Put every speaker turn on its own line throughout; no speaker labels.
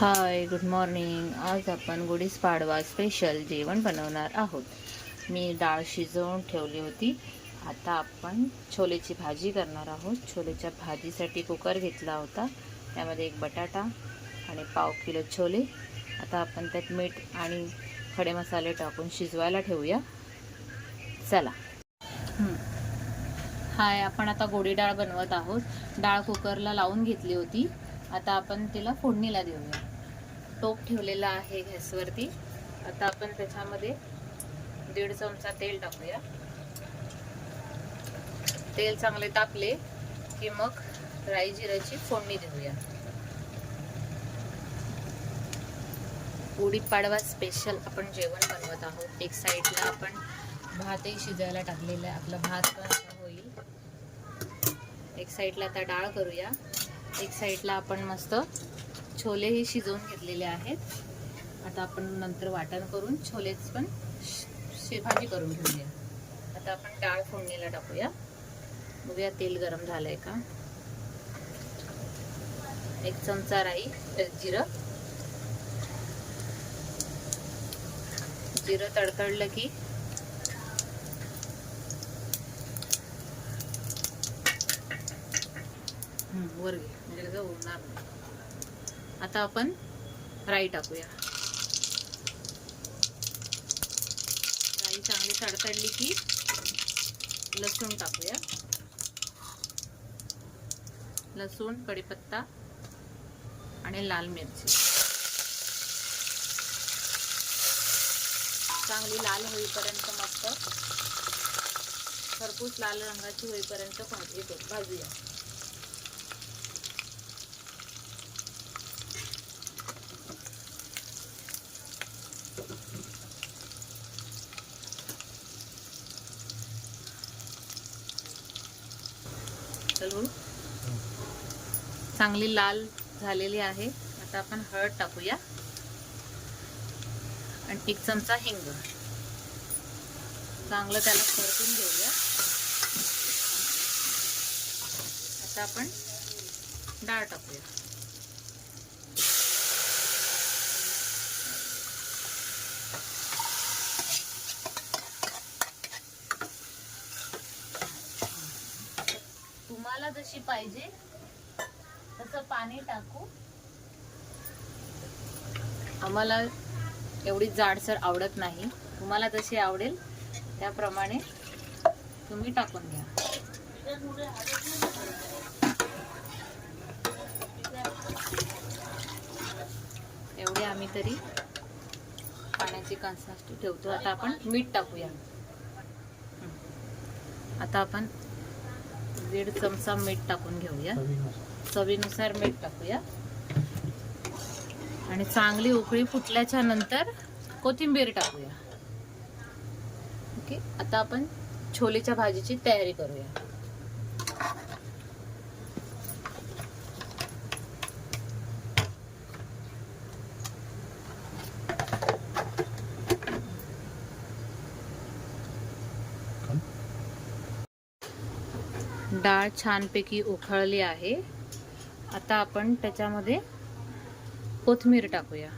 हाय, good morning. आज आपण Gudi Padwa special जेवण बनवणार आहोत. मी डाळ शिजवून ठेवली होती. आता आपण छोलेची भाजी करणार आहोत. छोलेच्या भाजीसाठी कुकर घेतला होता. त्यामध्ये एक बटाटा आणि पाव किलो छोले. आता आपण त्यात मीठ आणि खडे मसाले टाकून शिजवायला ठेवूया. चला. हाय, आपण आता गोडी डाळ बनवत आहोत. डाळ कुकरला लावून घेतली होती. आता आपण तिला फोडणीला देऊया. टोप ठेवलेला आहे गॅसवरती. आता आपण त्याच्यामध्ये 1.5 चमचा तेल टाकूया. तेल चांगले तापले की मग राई जिऱ्याची फोडणी देऊया. गुढीपाडवा स्पेशल आपण जेवण बनवत आहोत. एक साईडला आपण भातही शिजायला टाकलेला आहे. आपला भात पण होईल. एक साईडला आता डाळ करूया. एक साईडला आपण मस्त छोलेही शिजवून घेतलेले आहेत. आता आपण नंतर वाटण करून छोलेच पण भाजी करून घेऊया. आता आपण डाळ फोडणीला टाकूया. बघूया तेल गरम झालंय का. 1 चमचा राई जिरं तडतडलं की वर घे म्हणजे कसं होणार नाही. आता आपण राई टाकूया. राई चांगली तडतडली की लसूण टाकूया. लसूण, कढीपत्ता आणि लाल मिरची चांगली लाल होईपर्यंत मस्त खरपूस लाल रंगाची होईपर्यंत भाजूया. चांगली लाल झालेली आहे. आता आपण हळद टाकूया आणि 1 चमचा हिंग. चांगलं त्याला परतून घेऊया. आता आपण डाळ टाकूया. तुम्हाला जशी पाहिजे तसं पाणी टाकू. आम्हाला एवढी जाडसर आवडत नाही. तुम्हाला जशी आवडेल त्याप्रमाणे तुम्ही टाकून घ्या. एवढे आम्ही तरी पाण्याची कन्सिस्टन्सी ठेवतो. आता आपण मीठ टाकूया. आता आपण 1.5 चमचा मीठ टाकून घेऊया. चवीनुसार मीठ टाकूया आणि चांगली उकळी फुटल्याच्या नंतर कोथिंबीर टाकूया. ओके. आता आपण छोलेच्या भाजीची तयारी करूया. डाळ छानपैकी उकळली आहे. आता आपण त्याच्यामध्ये कोथिंबीर टाकूया.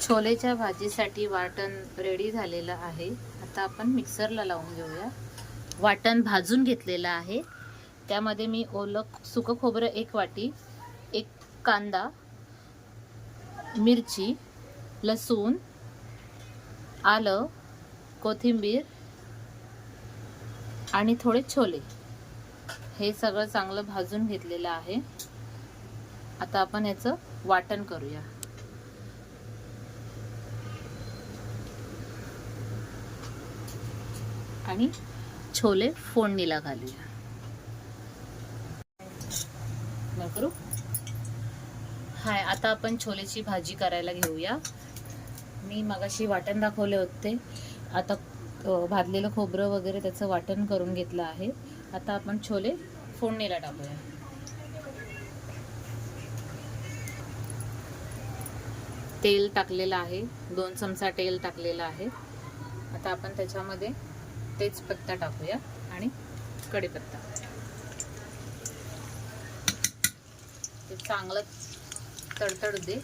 छोलेच्या भाजीसाठी वाटण रेडी झालेलं आहे. आता आपण मिक्सरला लावून घेऊया. वाटण भाजून घेतलेलं आहे. त्यामध्ये मी ओलं सुकं खोबरं 1 वाटी, 1 कांदा, मिरची, लसूण, आलं, कोथिंबीर आणि थोडे छोले हे सगळं चांगलं भाजून घेतलेलं आहे. आता आपण याचं वाटण करूया. आणि छोले फोडणीला घालूया. करू. हाय, आता आपण छोलेची भाजी करायला घेऊया. मी मगाशी वाटण दाखवले होते. आता भाजलेलं खोबरं वगैरे त्याचं वाटण करून घेतलं आहे. आता आपण छोले फोडणीला टाकूया. तेल टाकलेलं आहे, 2 चमचा तेल टाकलेलं आहे. आता आपण त्याच्यामध्ये तेजपत्ता टाकूया आणि कढीपत्ता. ते चांगलं तडतडू दे.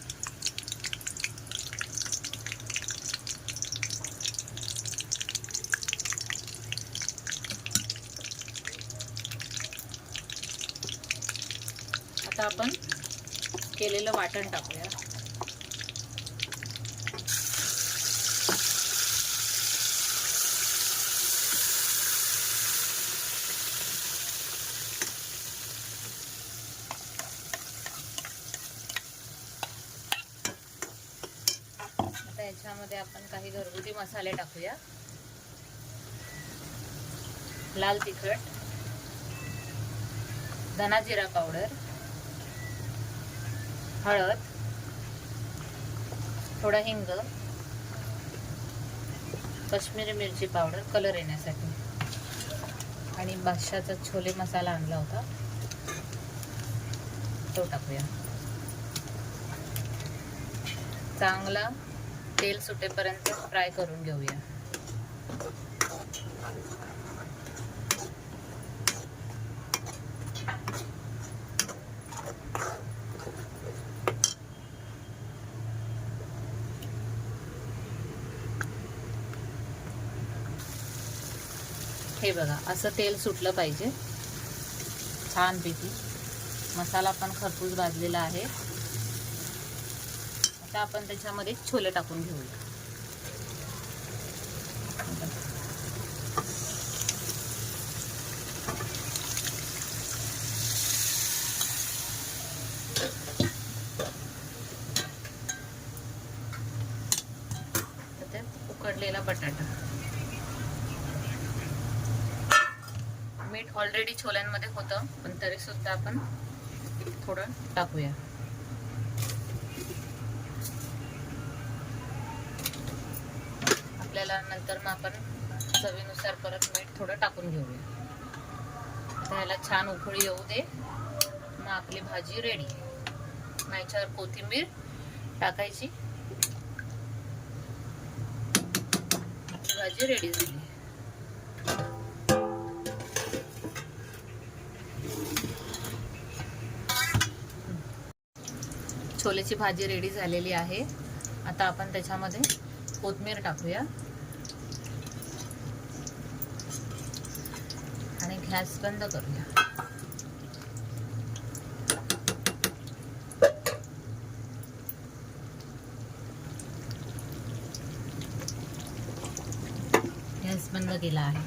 आता आपण केलेलं वाटण टाकूया. आता याच्यामध्ये आपण काही घरगुती मसाले टाकूया. लाल तिखट, धना जिरा पावडर, हळद, थोडा हिंग, काश्मीरी मिरची पावडर कलर येण्यासाठी, आणि बादशाहचा छोले मसाला आणला होता तो टाकूया. चांगला तेल सुटेपर्यंत फ्राय करून घेऊया. हे बघा, असं तेल सुटलं पाहिजे छानपैकी. मसाला पण खरपूस भाजलेला आहे. आता आपण त्याच्यामध्ये छोले टाकून घेऊया. उकडलेला बटाटा, मीठ ऑलरेडी छोल्यांमध्ये होतं, पण तरी सुद्धा आपण थोडं टाकूया. आपल्याला नंतर मग आपण चवीनुसार परत मीठ थोडं टाकून घेऊया. आता ह्याला छान उकळी येऊ दे. मग आपली भाजी रेडी. मग याच्यावर कोथिंबीर टाकायची. आपली भाजी रेडी झाली. छोलेची भाजी रेडी झालेली आहे. आता आपण त्याच्यामध्ये कोथिंबीर टाकूया आणि गॅस बंद करूया. गॅस बंद केला आहे.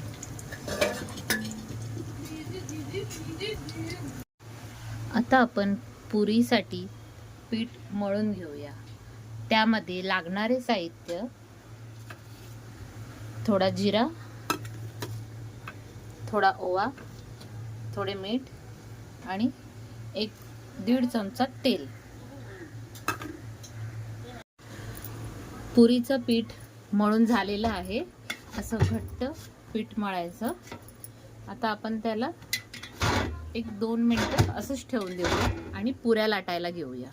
आता आपण पुरीसाठी पीठ मळून घेऊया. त्यामध्ये लागणारे साहित्य: थोडा जिरा, थोडा ओवा, थोडे मीठ आणि 1-1.5 चमचा तेल. पुरीचं पीठ मळून झालेलं आहे. असं घट्ट पीठ मळायचं. आता आपण त्याला 1-2 मिनिटं असंच ठेवून देऊया आणि पुऱ्या लाटायला घेऊया.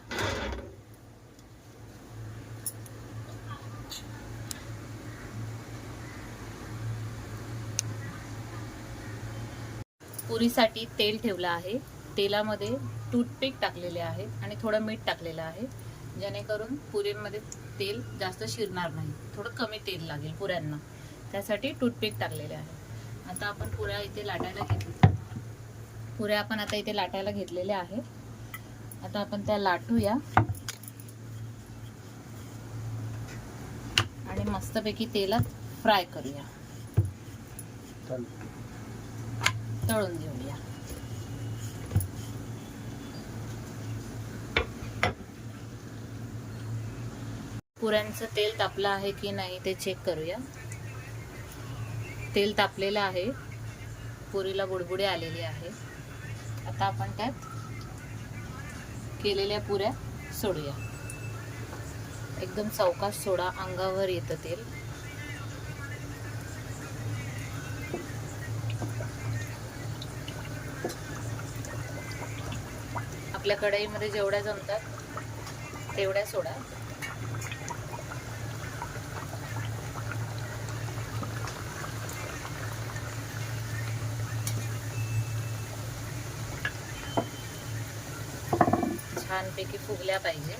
पुरीसाठी तेल ठेवलं आहे. तेलामध्ये टूथपिक टाकलेले आहे आणि थोडं मीठ टाकलेलं आहे, जेणेकरून पुरीमध्ये तेल जास्त शिरणार नाही. थोडं कमी तेल लागेल पुऱ्यांना, त्यासाठी टूथपिक टाकलेले आहे. आता आपण पुऱ्या इथे लाटायला घेतल्या. पुऱ्या आपण आता इथे लाटायला घेतलेल्या आहे. आता आपण त्या लाटूया आणि मस्तपैकी तेलात फ्राय करूया, तळून घेऊया. पुऱ्यांचं तेल तापलं आहे की नाही ते चेक करूया. तेल तापलेलं आहे, पुरीला बुडबुडे आलेले आहे. आता आपण त्यात केलेल्या पुऱ्या सोडूया. एकदम सावकाश सोडा, अंगावर येतं तेल. आपल्या कढईमध्ये जेवढ्या जमतात तेवढ्या सोडा. छानपैकी फुगल्या पाहिजे.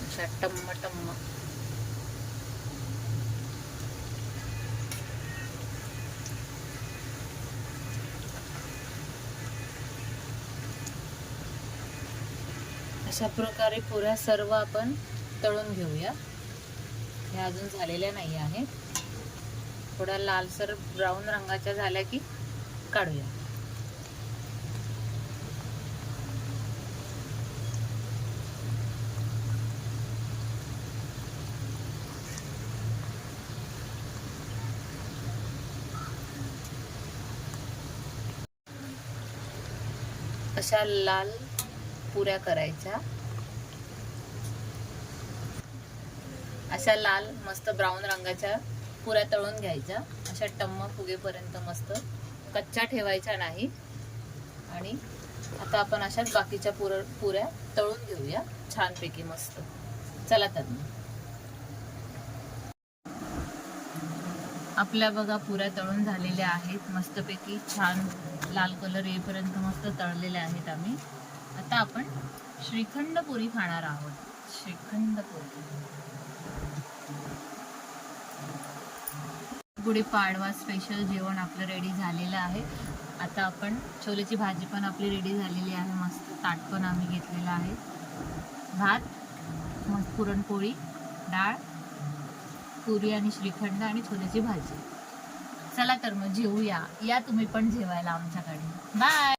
अशा टम्म टम्म. अशा प्रकारे पुऱ्या सर्व आपण तळून घेऊया. हे अजून झालेल्या नाही आहे. थोड्या लालसर ब्राऊन रंगाच्या झाल्या की काढूया. अशा लाल पुऱ्या करायच्या. अशा लाल मस्त ब्राऊन रंगाच्या पुऱ्या तळून घ्यायच्या. अशा टम्म फुगेपर्यंत मस्त कच्च्या ठेवायच्या नाही. आणि आता आपण अशाच बाकीच्या पुऱ्या तळून घेऊया छानपैकी मस्त. चला तर आपल्या बघा पुऱ्या तळून झालेल्या आहेत. मस्तपैकी छान लाल कलर येईपर्यंत मस्त तळलेल्या आहेत आम्ही. आता आपण श्रीखंड पुरी खाणार आहोत. श्रीखंड पुरी. गुढीपाडवा स्पेशल जेवण आपलं रेडी झालेलं आहे. आता आपण छोलेची भाजी पण आपली रेडी झालेली आहे. मस्त ताट पण आम्ही घेतलेलं आहे. भात, मस्त पुरणपोळी, डाळ, पुरी आणि श्रीखंड आणि छोलेची भाजी. चला तर मग जेवूया. या तुम्ही पण जेवायला आमच्याकडे. बाय.